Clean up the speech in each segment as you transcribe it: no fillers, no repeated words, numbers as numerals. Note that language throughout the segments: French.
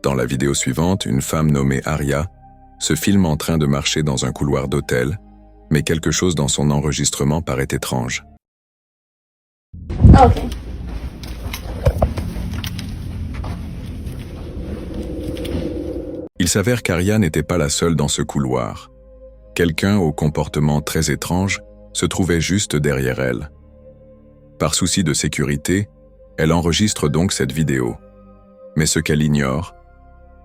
Dans la vidéo suivante, une femme nommée Aria se filme en train de marcher dans un couloir d'hôtel, mais quelque chose dans son enregistrement paraît étrange. Ok. Il s'avère qu'Aria n'était pas la seule dans ce couloir. Quelqu'un au comportement très étrange se trouvait juste derrière elle. Par souci de sécurité, elle enregistre donc cette vidéo. Mais ce qu'elle ignore,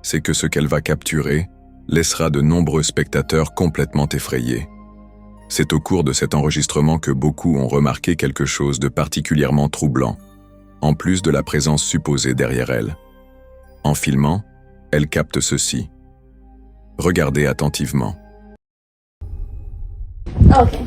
c'est que ce qu'elle va capturer laissera de nombreux spectateurs complètement effrayés. C'est au cours de cet enregistrement que beaucoup ont remarqué quelque chose de particulièrement troublant, en plus de la présence supposée derrière elle. En filmant, elle capte ceci. Regardez attentivement. Ok.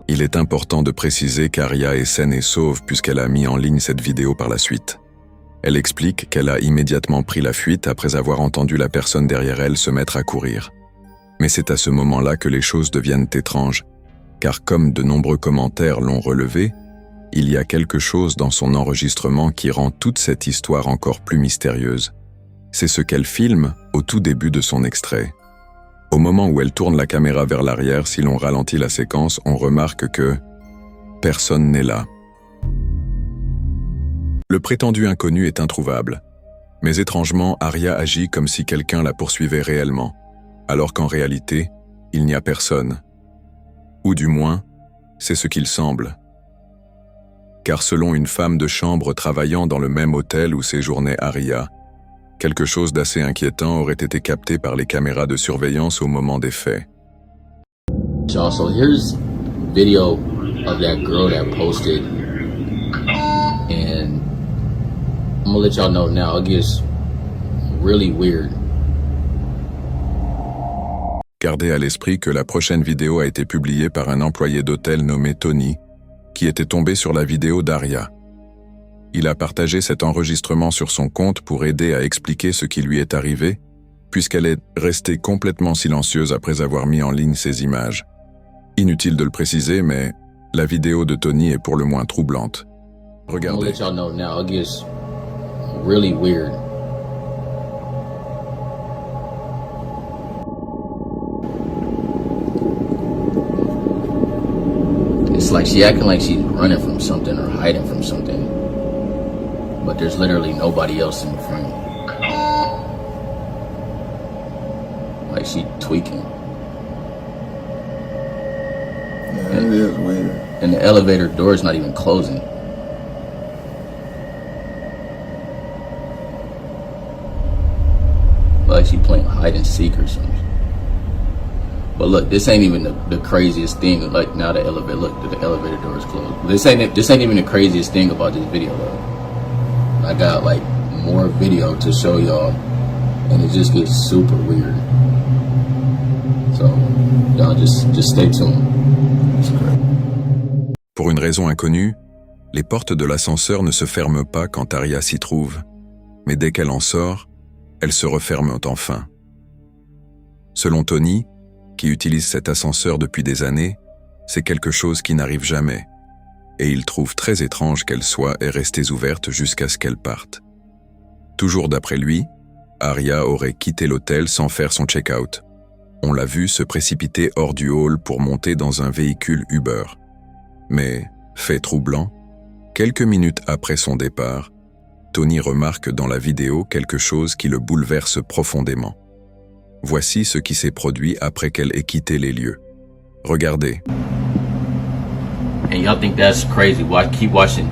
Il est important de préciser qu'Aria est saine et sauve puisqu'elle a mis en ligne cette vidéo par la suite. Elle explique qu'elle a immédiatement pris la fuite après avoir entendu la personne derrière elle se mettre à courir. Mais c'est à ce moment-là que les choses deviennent étranges, car comme de nombreux commentaires l'ont relevé, il y a quelque chose dans son enregistrement qui rend toute cette histoire encore plus mystérieuse. C'est ce qu'elle filme au tout début de son extrait. Au moment où elle tourne la caméra vers l'arrière, si l'on ralentit la séquence, on remarque que personne n'est là. Le prétendu inconnu est introuvable, mais étrangement, Aria agit comme si quelqu'un la poursuivait réellement, alors qu'en réalité, il n'y a personne. Ou du moins, c'est ce qu'il semble. Car selon une femme de chambre travaillant dans le même hôtel où séjournait Aria, quelque chose d'assez inquiétant aurait été capté par les caméras de surveillance au moment des faits. So here's video of that girl that posted, and I'm gonna let y'all know now, it gets really weird. Gardez à l'esprit que la prochaine vidéo a été publiée par un employé d'hôtel nommé Tony, qui était tombé sur la vidéo d'Aria. Il a partagé cet enregistrement sur son compte pour aider à expliquer ce qui lui est arrivé, puisqu'elle est restée complètement silencieuse après avoir mis en ligne ces images. Inutile de le préciser, mais la vidéo de Tony est pour le moins troublante. Regardez. I'm gonna let y'all know now, it gets really weird. It's like she acting like she's running from something or hiding from something. But there's literally nobody else in the frame. Like she tweaking. Yeah, it is weird. And the elevator door is not even closing. Like she playing hide and seek or something. But look, this ain't even the craziest thing. Like now the elevator, look, the elevator door is closed. This ain't even the craziest thing about this video though. I got like more video to show y'all, and it just gets super weird. So y'all just stay tuned. Pour une raison inconnue, les portes de l'ascenseur ne se ferment pas quand Aria s'y trouve, mais dès qu'elle en sort, elles se referment enfin. Selon Tony, qui utilise cet ascenseur depuis des années, c'est quelque chose qui n'arrive jamais, et il trouve très étrange qu'elles soient restées ouvertes jusqu'à ce qu'elles partent. Toujours d'après lui, Aria aurait quitté l'hôtel sans faire son check-out. On l'a vu se précipiter hors du hall pour monter dans un véhicule Uber. Mais, fait troublant, quelques minutes après son départ, Tony remarque dans la vidéo quelque chose qui le bouleverse profondément. Voici ce qui s'est produit après qu'elle ait quitté les lieux. Regardez. And y'all think that's crazy? Keep watching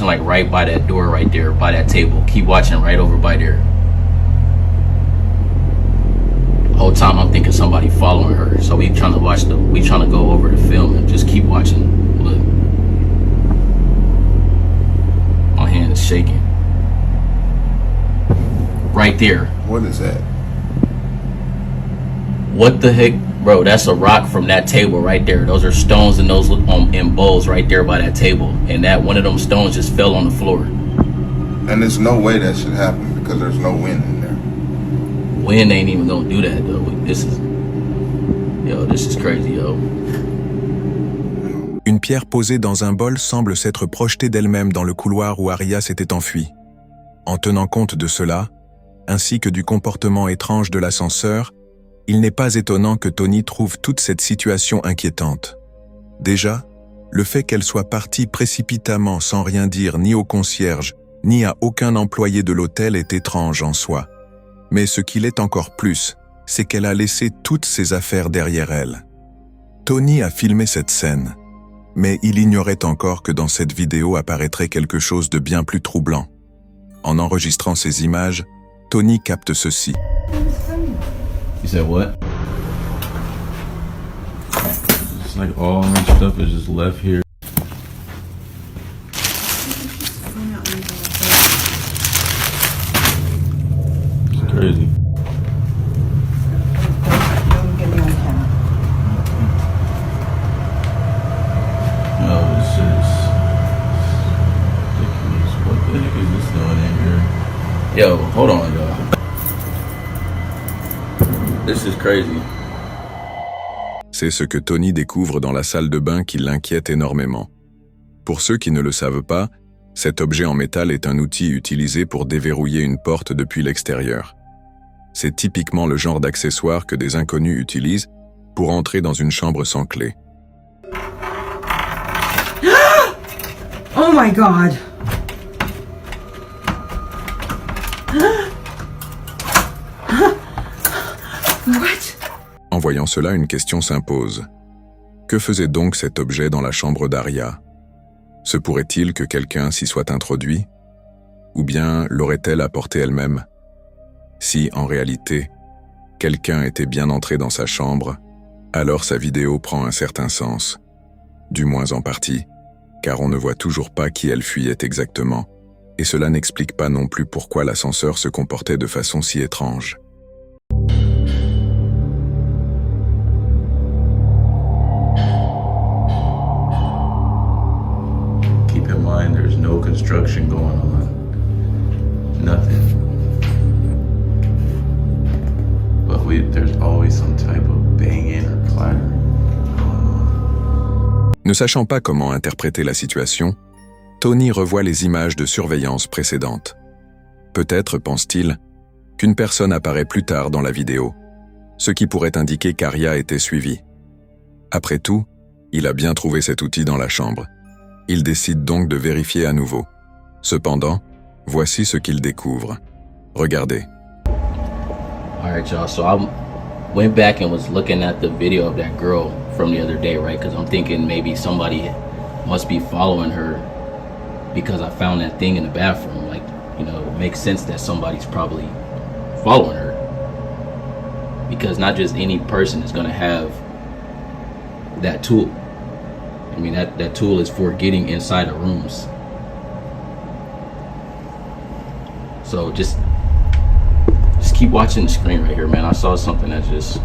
like right by that door right there, by that table. Keep watching right over by there. The whole time I'm thinking somebody following her. So we trying to go over the film and just keep watching. Look. My hand is shaking. Right there. What is that? What the heck? Bro, that's a rock from that table right there. Those are stones and those in bowls right there by that table. And that one of them stones just fell on the floor. And there's no way that should happen because there's no wind in there. Wind ain't even gonna do that though. This is crazy, yo. Une pierre posée dans un bol semble s'être projetée d'elle-même dans le couloir où Aria s'était enfuie. En tenant compte de cela, ainsi que du comportement étrange de l'ascenseur, il n'est pas étonnant que Tony trouve toute cette situation inquiétante. Déjà, le fait qu'elle soit partie précipitamment sans rien dire ni au concierge, ni à aucun employé de l'hôtel est étrange en soi. Mais ce qui l'est encore plus, c'est qu'elle a laissé toutes ses affaires derrière elle. Tony a filmé cette scène, mais il ignorait encore que dans cette vidéo apparaîtrait quelque chose de bien plus troublant. En enregistrant ces images, Tony capte ceci. You said what? It's like all my stuff is just left here. It's crazy. No, this is ridiculous. What the heck is this doing in here? Yo, hold on, y'all. This is crazy. C'est ce que Tony découvre dans la salle de bain qui l'inquiète énormément. Pour ceux qui ne le savent pas, cet objet en métal est un outil utilisé pour déverrouiller une porte depuis l'extérieur. C'est typiquement le genre d'accessoire que des inconnus utilisent pour entrer dans une chambre sans clé. Oh my God! What? En voyant cela, une question s'impose. Que faisait donc cet objet dans la chambre d'Aria? Se pourrait-il que quelqu'un s'y soit introduit? Ou bien l'aurait-elle apporté elle-même? Si, en réalité, quelqu'un était bien entré dans sa chambre, alors sa vidéo prend un certain sens. Du moins en partie, car on ne voit toujours pas qui elle fuyait exactement, et cela n'explique pas non plus pourquoi l'ascenseur se comportait de façon si étrange. Keep in mind, there's no construction going on. Nothing. But there's always some type of banging or clattering. Ne sachant pas comment interpréter la situation, Tony revoit les images de surveillance précédentes. Peut-être, pense-t-il, qu'une personne apparaît plus tard dans la vidéo, ce qui pourrait indiquer qu'Aria était suivie. Après tout, il a bien trouvé cet outil dans la chambre. Il décide donc de vérifier à nouveau. Cependant, voici ce qu'il découvre. Regardez. Alright, y'all, so I went back and was looking at the video of that girl from the other day, right? Because I'm thinking maybe somebody must be following her because I found that thing in the bathroom. Like, you know, it makes sense that somebody's probably following her. Because not just any person is going to have that tool. I mean, that tool is for getting inside of rooms. So just keep watching the screen right here, man. I saw something that just...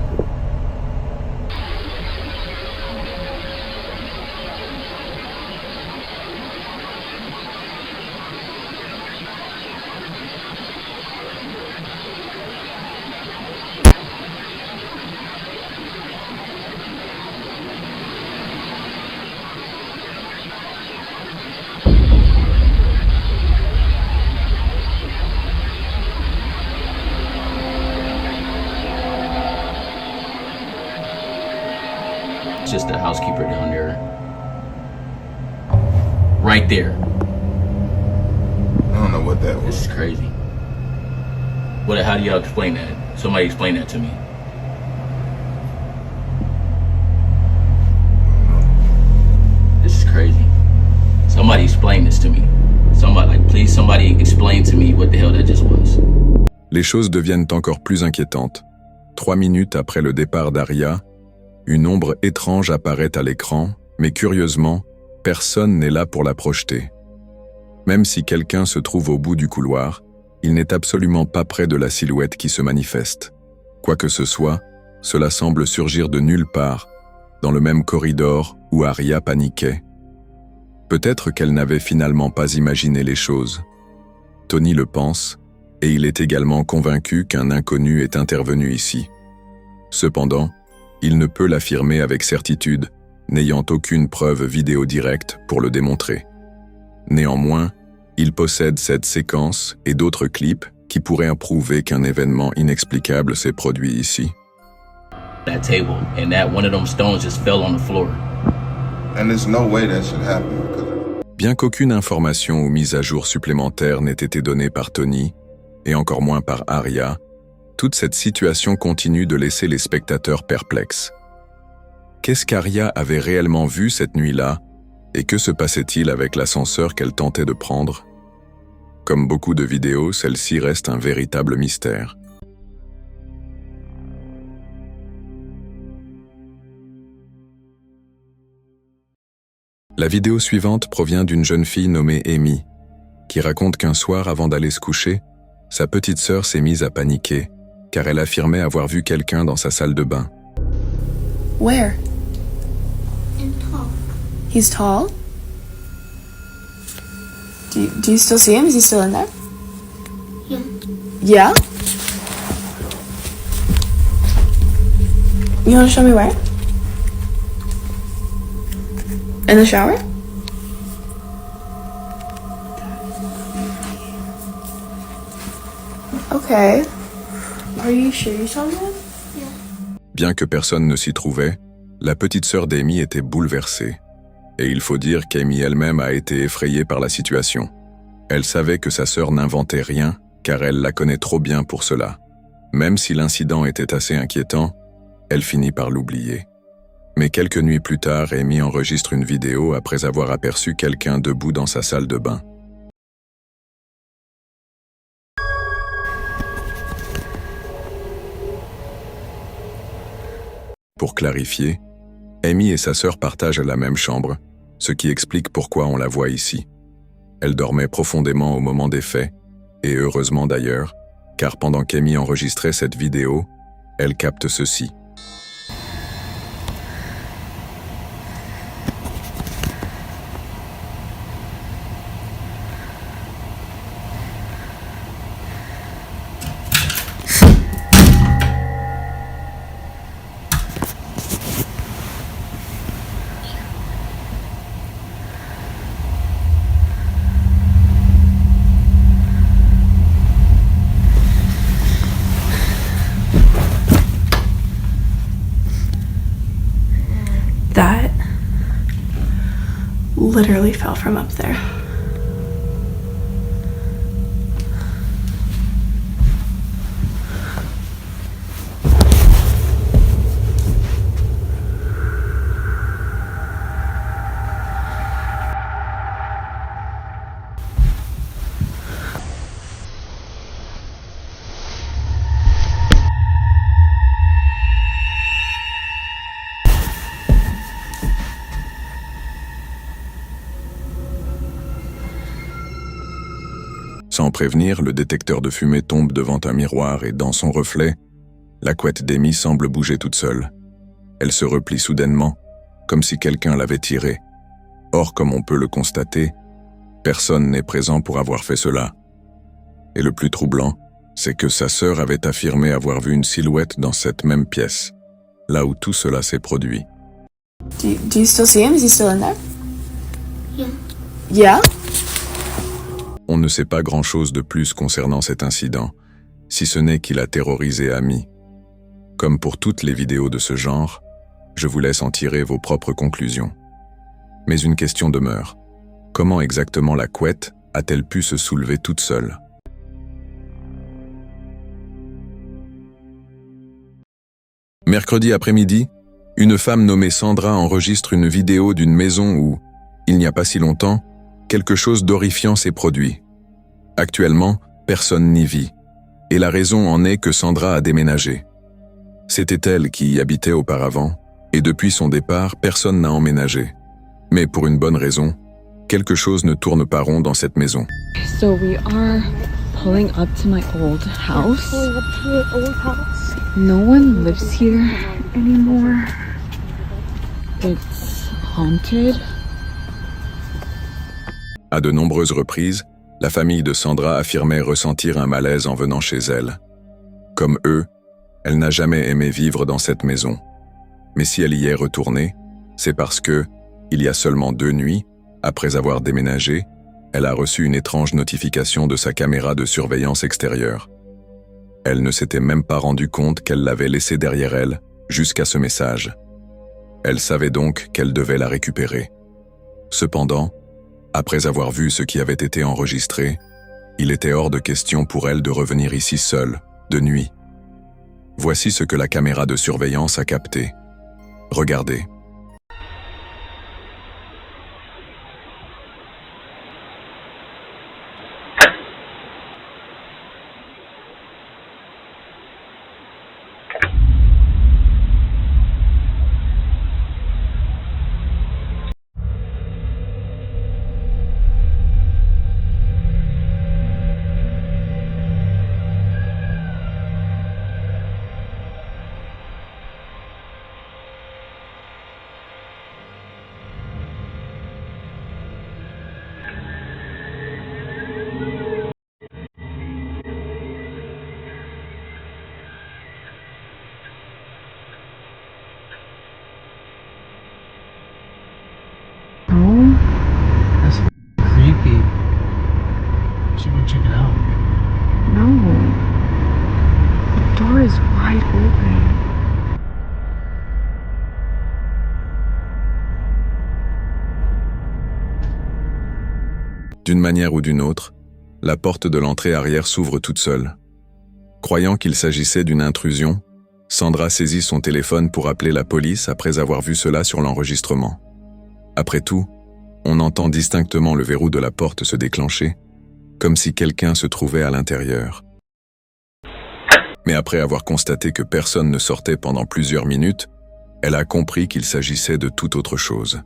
just the housekeeper down there. Right there. I don't know what that This was. is crazy. How do y'all explain that? Somebody explain that to me. This is crazy. Somebody explain this to me. Please somebody explain to me what the hell that just was. Les choses deviennent encore plus inquiétantes. 3 minutes après le départ d'Aria, une ombre étrange apparaît à l'écran, mais curieusement, personne n'est là pour la projeter. Même si quelqu'un se trouve au bout du couloir, il n'est absolument pas près de la silhouette qui se manifeste. Quoi que ce soit, cela semble surgir de nulle part, dans le même corridor où Aria paniquait. Peut-être qu'elle n'avait finalement pas imaginé les choses. Tony le pense, et il est également convaincu qu'un inconnu est intervenu ici. Cependant, il ne peut l'affirmer avec certitude, n'ayant aucune preuve vidéo directe pour le démontrer. Néanmoins, il possède cette séquence et d'autres clips qui pourraient prouver qu'un événement inexplicable s'est produit ici. That table, and that one of them stones just fell on the floor. And there's no way that should happen because Bien qu'aucune information ou mise à jour supplémentaire n'ait été donnée par Tony, et encore moins par Aria, toute cette situation continue de laisser les spectateurs perplexes. Qu'est-ce qu'Aria avait réellement vu cette nuit-là, et que se passait-il avec l'ascenseur qu'elle tentait de prendre? Comme beaucoup de vidéos, celle-ci reste un véritable mystère. La vidéo suivante provient d'une jeune fille nommée Amy, qui raconte qu'un soir avant d'aller se coucher, sa petite sœur s'est mise à paniquer, car elle affirmait avoir vu quelqu'un dans sa salle de bain. Where? And tall. He's tall? Do you still see him? Is he still in there? Yeah. Yeah? You want to show me where? In the shower? Okay. Are you sure you saw him? Bien que personne ne s'y trouvait, la petite sœur d'Amy était bouleversée. Et il faut dire qu'Amy elle-même a été effrayée par la situation. Elle savait que sa sœur n'inventait rien, car elle la connaît trop bien pour cela. Même si l'incident était assez inquiétant, elle finit par l'oublier. Mais quelques nuits plus tard, Amy enregistre une vidéo après avoir aperçu quelqu'un debout dans sa salle de bain. Pour clarifier, Amy et sa sœur partagent la même chambre, ce qui explique pourquoi on la voit ici. Elle dormait profondément au moment des faits, et heureusement d'ailleurs, car pendant qu'Amy enregistrait cette vidéo, elle capte ceci. That literally fell from up there. Sans prévenir, le détecteur de fumée tombe devant un miroir et dans son reflet, la couette d'Amy semble bouger toute seule. Elle se replie soudainement, comme si quelqu'un l'avait tirée. Or, comme on peut le constater, personne n'est présent pour avoir fait cela. Et le plus troublant, c'est que sa sœur avait affirmé avoir vu une silhouette dans cette même pièce, là où tout cela s'est produit. Do you still see him? Is he still in there? Yeah. Yeah? On ne sait pas grand-chose de plus concernant cet incident, si ce n'est qu'il a terrorisé Amy. Comme pour toutes les vidéos de ce genre, je vous laisse en tirer vos propres conclusions. Mais une question demeure. Comment exactement la couette a-t-elle pu se soulever toute seule? Mercredi après-midi, une femme nommée Sandra enregistre une vidéo d'une maison où, il n'y a pas si longtemps, quelque chose d'horrifiant s'est produit. Actuellement, personne n'y vit, et la raison en est que Sandra a déménagé. C'était elle qui y habitait auparavant, et depuis son départ, personne n'a emménagé. Mais pour une bonne raison, Quelque chose ne tourne pas rond dans cette maison. So we are pulling up to my old house. No one lives here anymore. It's haunted. À de nombreuses reprises, la famille de Sandra affirmait ressentir un malaise en venant chez elle. Comme eux, elle n'a jamais aimé vivre dans cette maison. Mais si elle y est retournée, c'est parce que, il y a seulement 2 nuits, après avoir déménagé, elle a reçu une étrange notification de sa caméra de surveillance extérieure. Elle ne s'était même pas rendue compte qu'elle l'avait laissée derrière elle, jusqu'à ce message. Elle savait donc qu'elle devait la récupérer. Cependant, après avoir vu ce qui avait été enregistré, il était hors de question pour elle de revenir ici seule, de nuit. Voici ce que la caméra de surveillance a capté. Regardez. That's creepy. Should go check it out. No. The door is wide open. D'une manière ou d'une autre, la porte de l'entrée arrière s'ouvre toute seule. Croyant qu'il s'agissait d'une intrusion, Sandra saisit son téléphone pour appeler la police après avoir vu cela sur l'enregistrement. Après tout, on entend distinctement le verrou de la porte se déclencher, comme si quelqu'un se trouvait à l'intérieur. Mais après avoir constaté que personne ne sortait pendant plusieurs minutes, elle a compris qu'il s'agissait de toute autre chose.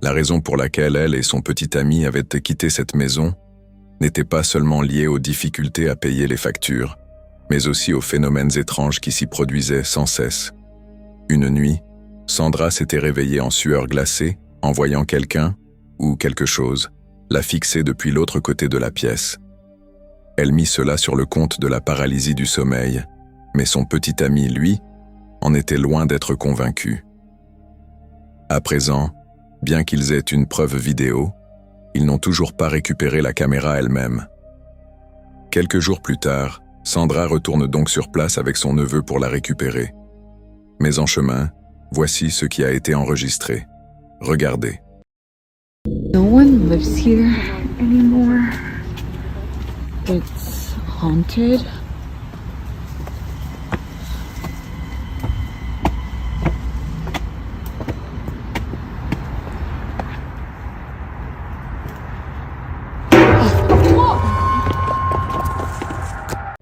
La raison pour laquelle elle et son petit ami avaient quitté cette maison n'était pas seulement liée aux difficultés à payer les factures, mais aussi aux phénomènes étranges qui s'y produisaient sans cesse. Une nuit, Sandra s'était réveillée en sueur glacée en voyant quelqu'un, ou quelque chose, la fixer depuis l'autre côté de la pièce. Elle mit cela sur le compte de la paralysie du sommeil, mais son petit ami, lui, en était loin d'être convaincu. À présent, bien qu'ils aient une preuve vidéo, ils n'ont toujours pas récupéré la caméra elle-même. Quelques jours plus tard, Sandra retourne donc sur place avec son neveu pour la récupérer. Mais en chemin, voici ce qui a été enregistré. Regardez. No one lives here anymore. It's haunted.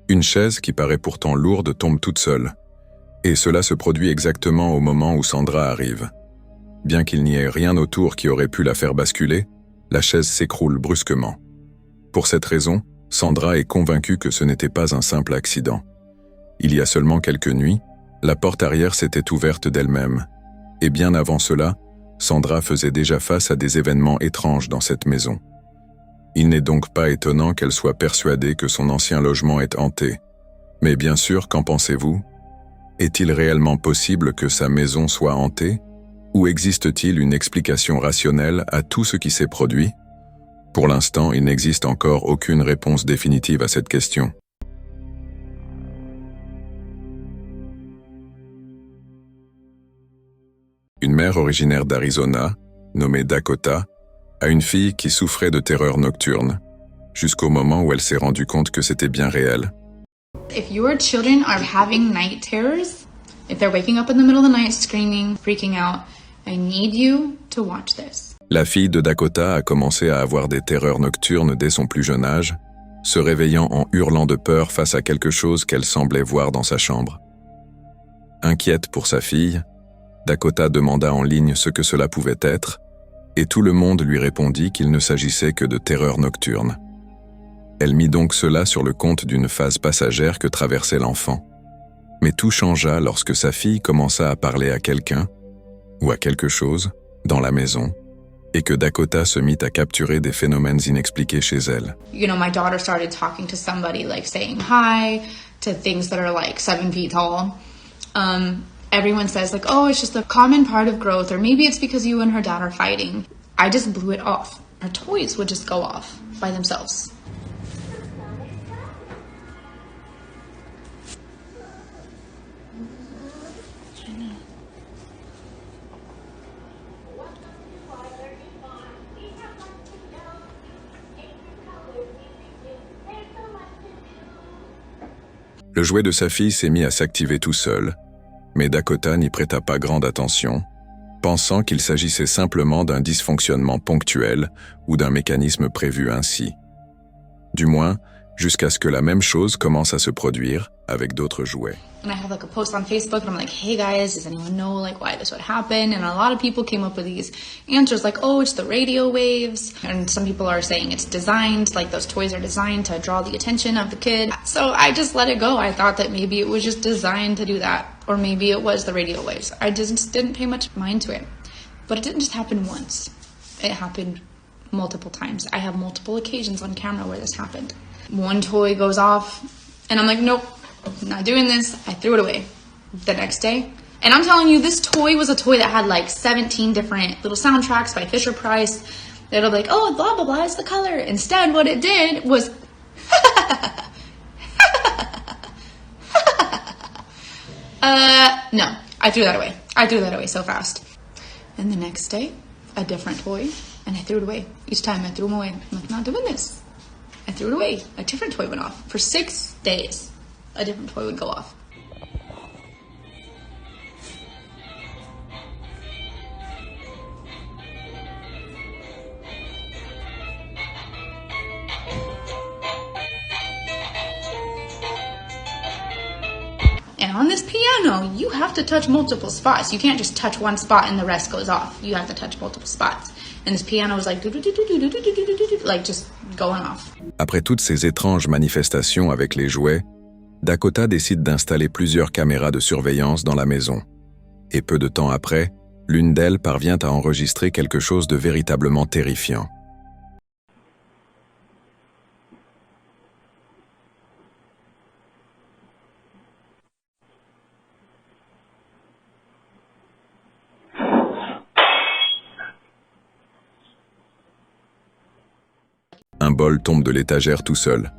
Une chaise qui paraît pourtant lourde tombe toute seule. Et cela se produit exactement au moment où Sandra arrive. Bien qu'il n'y ait rien autour qui aurait pu la faire basculer, la chaise s'écroule brusquement. Pour cette raison, Sandra est convaincue que ce n'était pas un simple accident. Il y a seulement quelques nuits, la porte arrière s'était ouverte d'elle-même. Et bien avant cela, Sandra faisait déjà face à des événements étranges dans cette maison. Il n'est donc pas étonnant qu'elle soit persuadée que son ancien logement est hanté. Mais bien sûr, qu'en pensez-vous ? Est-il réellement possible que sa maison soit hantée ? Ou existe-t-il une explication rationnelle à tout ce qui s'est produit ? Pour l'instant, il n'existe encore aucune réponse définitive à cette question. Une mère originaire d'Arizona, nommée Dakota, a une fille qui souffrait de terreurs nocturnes, jusqu'au moment où elle s'est rendue compte que c'était bien réel. If your children are having night terrors, if they're waking up in the middle of the night screaming, freaking out, I need you to watch this. La fille de Dakota a commencé à avoir des terreurs nocturnes dès son plus jeune âge, se réveillant en hurlant de peur face à quelque chose qu'elle semblait voir dans sa chambre. Inquiète pour sa fille, Dakota demanda en ligne ce que cela pouvait être, et tout le monde lui répondit qu'il ne s'agissait que de terreurs nocturnes. Elle mit donc cela sur le compte d'une phase passagère que traversait l'enfant. Mais tout changea lorsque sa fille commença à parler à quelqu'un, ou à quelque chose, dans la maison, et que Dakota se mit à capturer des phénomènes inexpliqués chez elle. You know, my daughter started talking to somebody, like saying hi, to things that are like 7 feet tall. Everyone says like, oh, it's just a common part of growth, or maybe it's because you and her dad are fighting. I just blew it off. Her toys would just go off by themselves. Le jouet de sa fille s'est mis à s'activer tout seul, mais Dakota n'y prêta pas grande attention, pensant qu'il s'agissait simplement d'un dysfonctionnement ponctuel ou d'un mécanisme prévu ainsi. Du moins, jusqu'à ce que la même chose commence à se produire avec d'autres jouets. And I have like a post on Facebook and I'm like, hey guys, does anyone know like why this would happen? And a lot of people came up with these answers like, oh, it's the radio waves. And some people are saying it's designed, like those toys are designed to draw the attention of the kid. So I just let it go. I thought that maybe it was just designed to do that. Or maybe it was the radio waves. I just didn't pay much mind to it. But it didn't just happen once. It happened multiple times. I have multiple occasions on camera where this happened. One toy goes off and I'm like, nope. I'm not doing this. I threw it away the next day. And I'm telling you, this toy was a toy that had like 17 different little soundtracks by Fisher Price. It'll be like, oh, blah, blah, blah, it's the color. Instead, what it did was... no, I threw that away. I threw that away so fast. And the next day, a different toy, and I threw it away. Each time I threw them away. I'm like, not doing this. I threw it away. A different toy went off. For 6 days, a different toy would go off. And on this piano, you have to touch multiple spots. You can't just touch one spot and the rest goes off. You have to touch multiple spots. And this piano was like just going off. Après toutes ces étranges manifestations avec les jouets, Dakota décide d'installer plusieurs caméras de surveillance dans la maison. Et peu de temps après, l'une d'elles parvient à enregistrer quelque chose de véritablement terrifiant. Un bol tombe de l'étagère tout seul.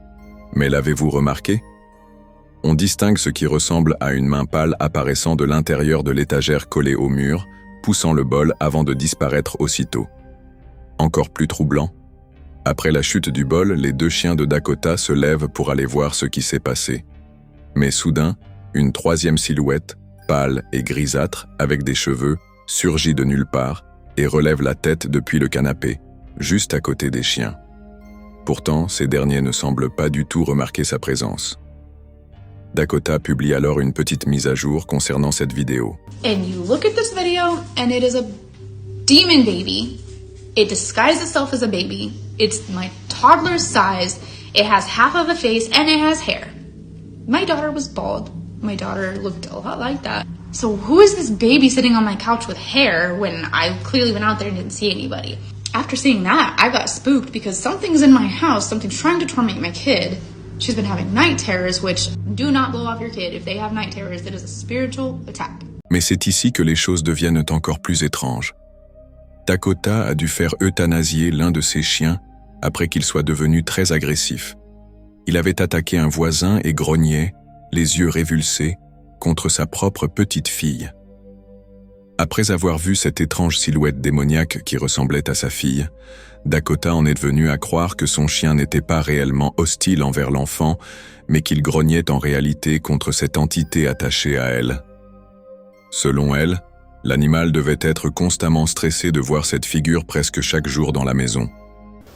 Mais l'avez-vous remarqué? On distingue ce qui ressemble à une main pâle apparaissant de l'intérieur de l'étagère collée au mur, poussant le bol avant de disparaître aussitôt. Encore plus troublant, après la chute du bol, les 2 chiens de Dakota se lèvent pour aller voir ce qui s'est passé. Mais soudain, une 3e silhouette, pâle et grisâtre, avec des cheveux, surgit de nulle part et relève la tête depuis le canapé, juste à côté des chiens. Pourtant, ces derniers ne semblent pas du tout remarquer sa présence. Dakota publie alors une petite mise à jour concernant cette vidéo. And you look at this video and it is a demon baby. It disguised itself as a baby. It's my toddler's size. It has half of a face and it has hair. My daughter was bald. My daughter looked a lot like that. So who is this baby sitting on my couch with hair when I clearly went out there and didn't see anybody? After seeing that, I got spooked because something's in my house, something's trying to torment my kid. She's been having night terrors, which do not blow off your kid. If they have night terrors, it is a spiritual attack. Mais c'est ici que les choses deviennent encore plus étranges. Dakota a dû faire euthanasier l'un de ses chiens après qu'il soit devenu très agressif. Il avait attaqué un voisin et grognait, les yeux révulsés, contre sa propre petite fille. Après avoir vu cette étrange silhouette démoniaque qui ressemblait à sa fille, Dakota en est venue à croire que son chien n'était pas réellement hostile envers l'enfant, mais qu'il grognait en réalité contre cette entité attachée à elle. Selon elle, l'animal devait être constamment stressé de voir cette figure presque chaque jour dans la maison.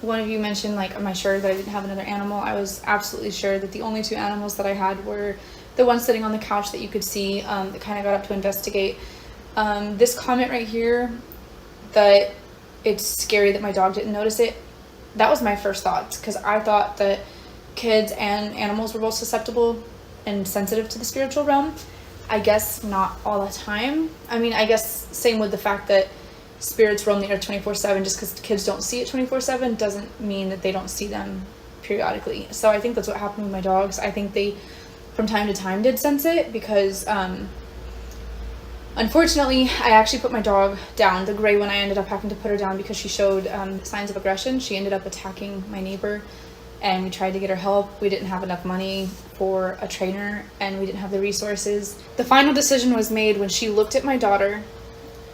One of you mentioned, like, am I sure that I didn't have another animal? I was absolutely sure that the only 2 animals that I had were the one sitting on the couch that you could see that kind of got up to investigate. This comment right here, that it's scary that my dog didn't notice it. That was my first thoughts, because I thought that kids and animals were both susceptible and sensitive to the spiritual realm. I guess not all the time. I mean, I guess same with the fact that spirits roam the earth 24/7. Just because kids don't see it 24/7 doesn't mean that they don't see them periodically. So I think that's what happened with my dogs. I think they from time to time did sense it, because unfortunately I actually put my dog down. The gray one, I ended up having to put her down because she showed signs of aggression. She ended up attacking my neighbor, and we tried to get her help. We didn't have enough money for a trainer, and we didn't have the resources. The final decision was made when she looked at my daughter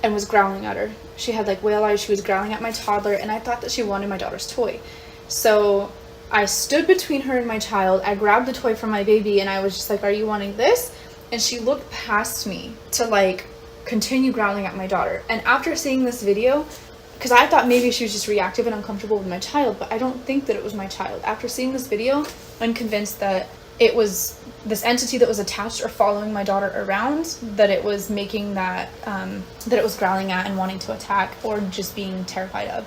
and was growling at her. She had like whale eyes. She was growling at my toddler, and I thought that she wanted my daughter's toy. So I stood between her and my child. I grabbed the toy from my baby, and I was just like, "Are you wanting this?" And she looked past me to like continue growling at my daughter. And after seeing this video, because I thought maybe she was just reactive and uncomfortable with my child, but I don't think that it was my child. After seeing this video, I'm convinced that it was this entity that was attached or following my daughter around, that it was making that it was growling at and wanting to attack, or just being terrified of.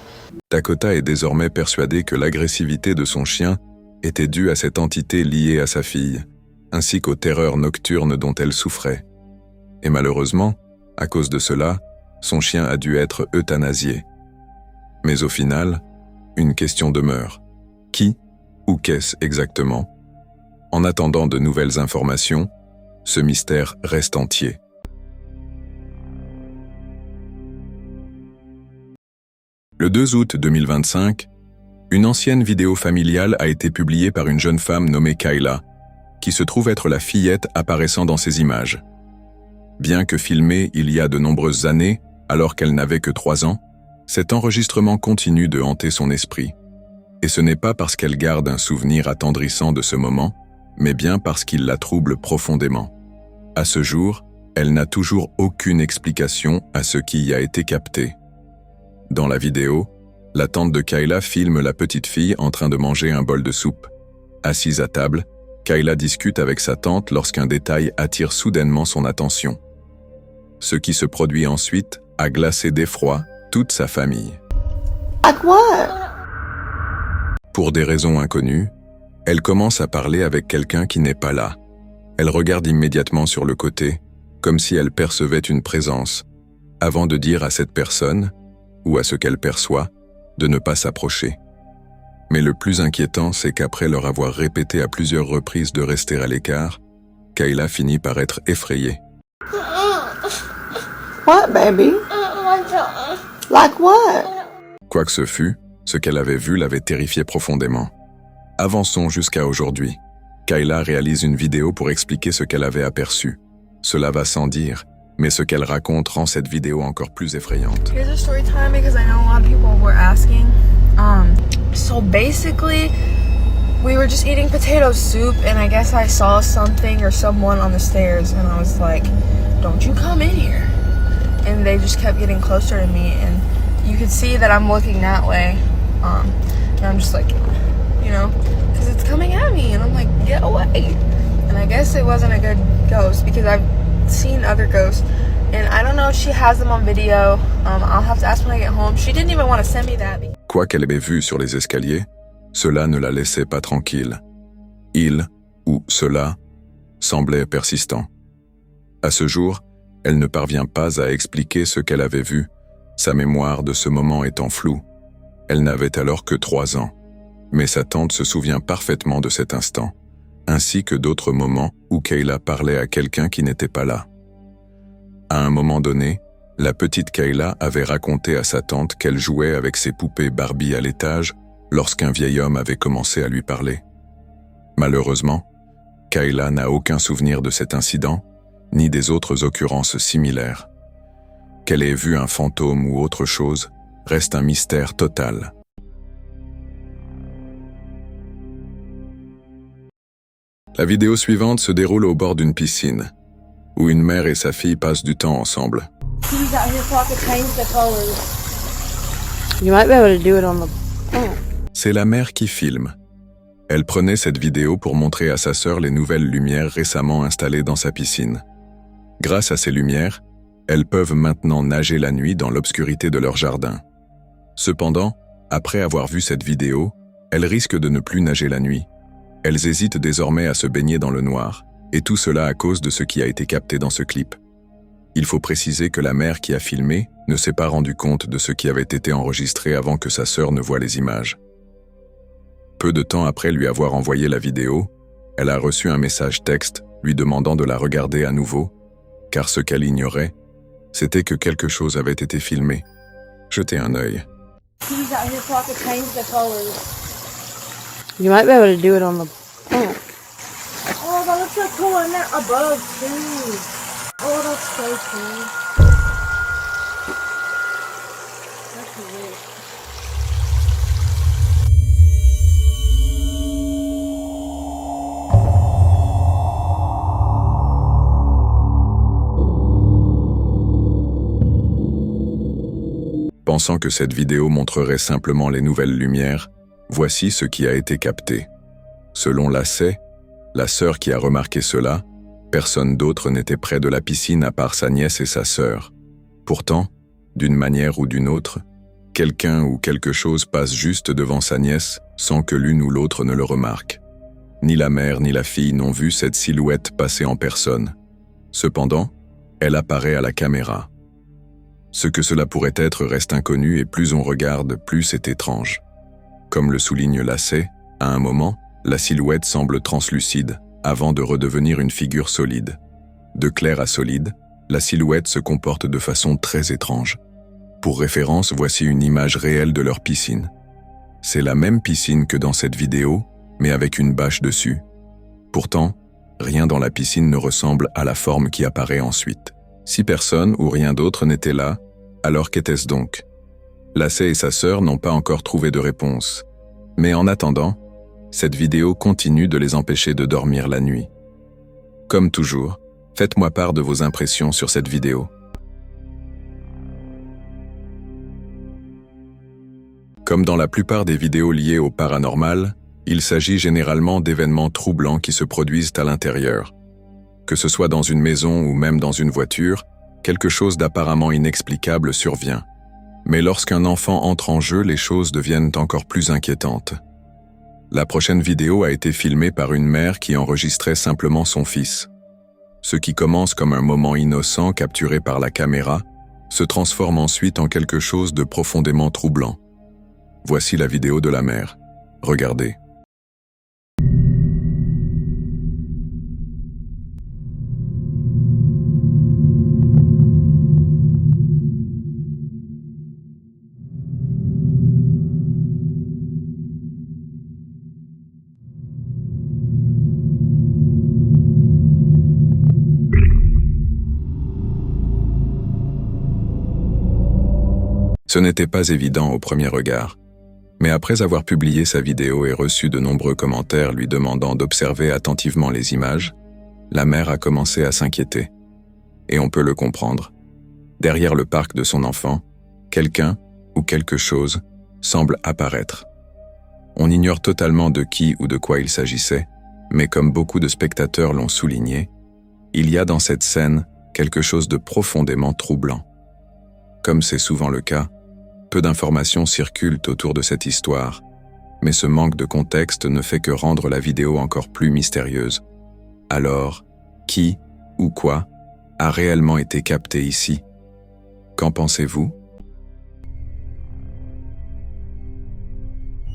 Dakota est désormais persuadée que l'agressivité de son chien était due à cette entité liée à sa fille, ainsi qu'aux terreurs nocturnes dont elle souffrait. Et malheureusement, à cause de cela, son chien a dû être euthanasié. Mais au final, une question demeure. Qui ou qu'est-ce exactement? En attendant de nouvelles informations, ce mystère reste entier. Le 2 août 2025, une ancienne vidéo familiale a été publiée par une jeune femme nommée Kayla, qui se trouve être la fillette apparaissant dans ces images. Bien que filmée il y a de nombreuses années, alors qu'elle n'avait que 3 ans, cet enregistrement continue de hanter son esprit. Et ce n'est pas parce qu'elle garde un souvenir attendrissant de ce moment, mais bien parce qu'il la trouble profondément. À ce jour, elle n'a toujours aucune explication à ce qui y a été capté. Dans la vidéo, la tante de Kayla filme la petite fille en train de manger un bol de soupe. Assise à table, Kayla discute avec sa tante lorsqu'un détail attire soudainement son attention. Ce qui se produit ensuite a glacé d'effroi toute sa famille. Like what? Pour des raisons inconnues, elle commence à parler avec quelqu'un qui n'est pas là. Elle regarde immédiatement sur le côté, comme si elle percevait une présence, avant de dire à cette personne, ou à ce qu'elle perçoit, de ne pas s'approcher. Mais le plus inquiétant, c'est qu'après leur avoir répété à plusieurs reprises de rester à l'écart, Kayla finit par être effrayée. What, baby? Like what? Quoi que ce fût, ce qu'elle avait vu l'avait terrifiée profondément. Avançons jusqu'à aujourd'hui. Kayla réalise une vidéo pour expliquer ce qu'elle avait aperçu. Cela va sans dire, mais ce qu'elle raconte rend cette vidéo encore plus effrayante. Here's a story time because I know a lot of people were asking. So basically, we were just eating potato soup, and I guess I saw something or someone on the stairs, and I was like, "Don't you come in here!" And they just kept getting closer to me, and you could see that I'm looking that way, and I'm just like, you know, because it's coming at me, and I'm like, get away. And I guess it wasn't a good ghost because I've seen other ghosts, and I don't know if she has them on video. I'll have to ask when I get home. She didn't even want to send me that. Quoi qu'elle ait vu sur les escaliers, cela ne la laissait pas tranquille. Il, ou cela, semblait persistant. À ce jour, elle ne parvient pas à expliquer ce qu'elle avait vu, sa mémoire de ce moment étant floue. Elle n'avait alors que 3 ans, mais sa tante se souvient parfaitement de cet instant, ainsi que d'autres moments où Kayla parlait à quelqu'un qui n'était pas là. À un moment donné, la petite Kayla avait raconté à sa tante qu'elle jouait avec ses poupées Barbie à l'étage lorsqu'un vieil homme avait commencé à lui parler. Malheureusement, Kayla n'a aucun souvenir de cet incident, ni des autres occurrences similaires. Qu'elle ait vu un fantôme ou autre chose reste un mystère total. La vidéo suivante se déroule au bord d'une piscine, où une mère et sa fille passent du temps ensemble. C'est la mère qui filme. Elle prenait cette vidéo pour montrer à sa sœur les nouvelles lumières récemment installées dans sa piscine. Grâce à ces lumières, elles peuvent maintenant nager la nuit dans l'obscurité de leur jardin. Cependant, après avoir vu cette vidéo, elles risquent de ne plus nager la nuit. Elles hésitent désormais à se baigner dans le noir, et tout cela à cause de ce qui a été capté dans ce clip. Il faut préciser que la mère qui a filmé ne s'est pas rendue compte de ce qui avait été enregistré avant que sa sœur ne voie les images. Peu de temps après lui avoir envoyé la vidéo, elle a reçu un message texte lui demandant de la regarder à nouveau, car ce qu'elle ignorait, c'était que quelque chose avait été filmé. Jetez un œil. You might be able to do it on the plant. Oh, that looks so cool. And then above, too. Oh, that's so cool. That's weird. Pensant que cette vidéo montrerait simplement les nouvelles lumières, voici ce qui a été capté. Selon Lacey, la sœur qui a remarqué cela, personne d'autre n'était près de la piscine à part sa nièce et sa sœur. Pourtant, d'une manière ou d'une autre, quelqu'un ou quelque chose passe juste devant sa nièce sans que l'une ou l'autre ne le remarque. Ni la mère ni la fille n'ont vu cette silhouette passer en personne. Cependant, elle apparaît à la caméra. Ce que cela pourrait être reste inconnu et plus on regarde, plus c'est étrange. Comme le souligne Lacey, à un moment, la silhouette semble translucide avant de redevenir une figure solide. De clair à solide, la silhouette se comporte de façon très étrange. Pour référence, voici une image réelle de leur piscine. C'est la même piscine que dans cette vidéo, mais avec une bâche dessus. Pourtant, rien dans la piscine ne ressemble à la forme qui apparaît ensuite. Si personne ou rien d'autre n'était là, alors qu'était-ce donc? Lacey et sa sœur n'ont pas encore trouvé de réponse. Mais en attendant, cette vidéo continue de les empêcher de dormir la nuit. Comme toujours, faites-moi part de vos impressions sur cette vidéo. Comme dans la plupart des vidéos liées au paranormal, il s'agit généralement d'événements troublants qui se produisent à l'intérieur. Que ce soit dans une maison ou même dans une voiture, quelque chose d'apparemment inexplicable survient. Mais lorsqu'un enfant entre en jeu, les choses deviennent encore plus inquiétantes. La prochaine vidéo a été filmée par une mère qui enregistrait simplement son fils. Ce qui commence comme un moment innocent capturé par la caméra se transforme ensuite en quelque chose de profondément troublant. Voici la vidéo de la mère. Regardez. Ce n'était pas évident au premier regard, mais après avoir publié sa vidéo et reçu de nombreux commentaires lui demandant d'observer attentivement les images, la mère a commencé à s'inquiéter. Et on peut le comprendre. Derrière le parc de son enfant, quelqu'un ou quelque chose semble apparaître. On ignore totalement de qui ou de quoi il s'agissait, mais comme beaucoup de spectateurs l'ont souligné, il y a dans cette scène quelque chose de profondément troublant. Comme c'est souvent le cas, peu d'informations circulent autour de cette histoire, mais ce manque de contexte ne fait que rendre la vidéo encore plus mystérieuse. Alors, qui ou quoi a réellement été capté ici? Qu'en pensez-vous ?